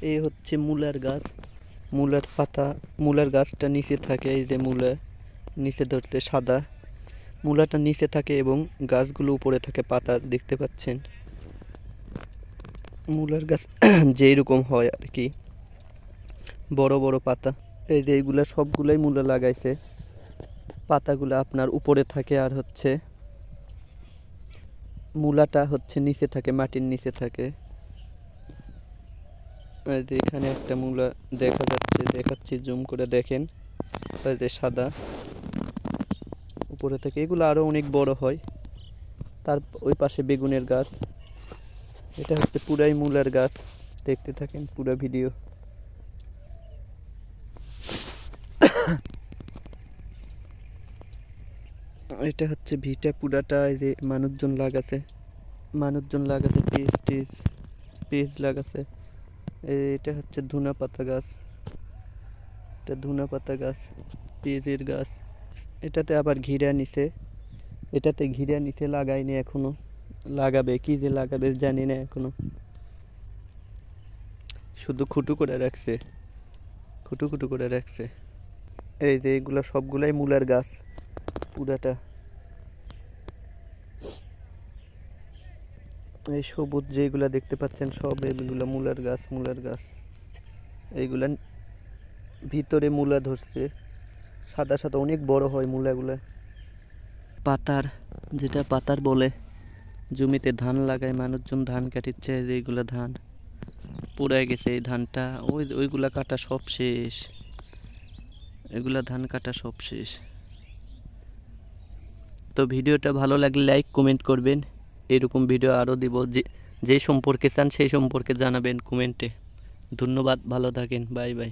এই হচ্ছে মূলার গাছ, মূলার পাতা, মূলার গাছটা নিচে থাকে। এই যে মূলা নিচে ধরতে সাদা, মূলাটা নিচে থাকে এবং গাছগুলো উপরে থাকে, পাতা দেখতে পাচ্ছেন। মূলার গাছ যেই রকম হয় আর কি, বড় বড় পাতা। এই যে এইগুলা সবগুলাই মূলা লাগাইছে, পাতাগুলো আপনার উপরে থাকে আর হচ্ছে মূলাটা হচ্ছে নিচে থাকে, মাটির নিচে থাকে। এই যে এখানে একটা মূলা দেখা যাচ্ছে, দেখাচ্ছি জুম করে দেখেন। এই যে সাদা উপরে থাকে, এগুলো আরো অনেক বড় হয়। তার ওই পাশে বেগুনের গাছ, এটা হচ্ছে পুরাই মূলার গাছ। দেখতে থাকেন পুরো ভিডিও। এটা হচ্ছে ভিটা পুরাটা, এই যে মানুষজন লাগাছে, পেঁয়াজ লাগাছে। এটা হচ্ছে ধুনা পাতা গাছ, এটা ধুনা পাতা গাছ, পেঁয়াজের গাছ। এটাতে আবার ঘিরা নিছে, এটাতে ঘিরা নিচে লাগায়নি এখনো, লাগাবে, কি যে লাগাবে জানি না এখনো, শুধু খুঁটু করে রাখছে, খুঁটু করে রাখছে। এই যে এগুলা সবগুলাই মূলার গাছ পুরাটা। এই সবুজ যেগুলা দেখতে পাচ্ছেন সব এগুলা মূলার গাছ। এইগুলা ভিতরে মূলা ধরছে, সাদা সাদা অনেক বড় হয় মূলাগুলা। পাতার বলে, জমিতে ধান লাগায় মানুষজন, ধান কাটিচ্ছে। এইগুলা ধান পুড়ায় গেছে, এই ধানটা ওইগুলা কাটা সব শেষ, এগুলা ধান কাটা সব শেষ। তো ভিডিওটা ভালো লাগলে লাইক কমেন্ট করবেন, এরকম ভিডিও আরও দিব, যে সম্পর্কে চান সেই সম্পর্কে জানাবেন কমেন্টে। ধন্যবাদ, ভালো থাকেন, বাই বাই।